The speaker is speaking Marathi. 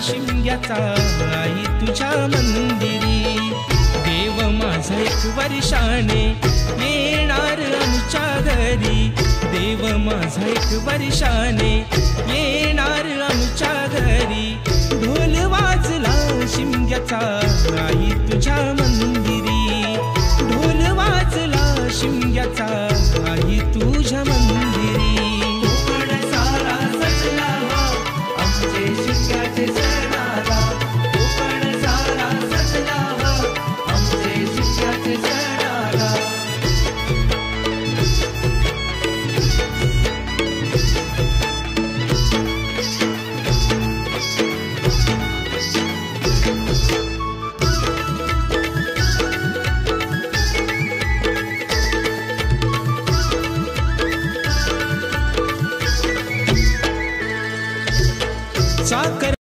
शिमग्याचा आई तुझ्या मंदिरी। देव माझा एक वर्षाने येणार आमच्या घरी, देव माझा एक वर्षाने येणार आमच्या घरी। ढोल वाजला शिमग्याचा आई तुझ्या मंदिरी, ढोल वाजला शिमग्याचा आई तुझ्या मंदिरी। कोकण सारा सजला हो आमचे शिमग्याचे सणाला, कोकण सारा सजला हो आमचे शिमग्याचे सणाला। साखर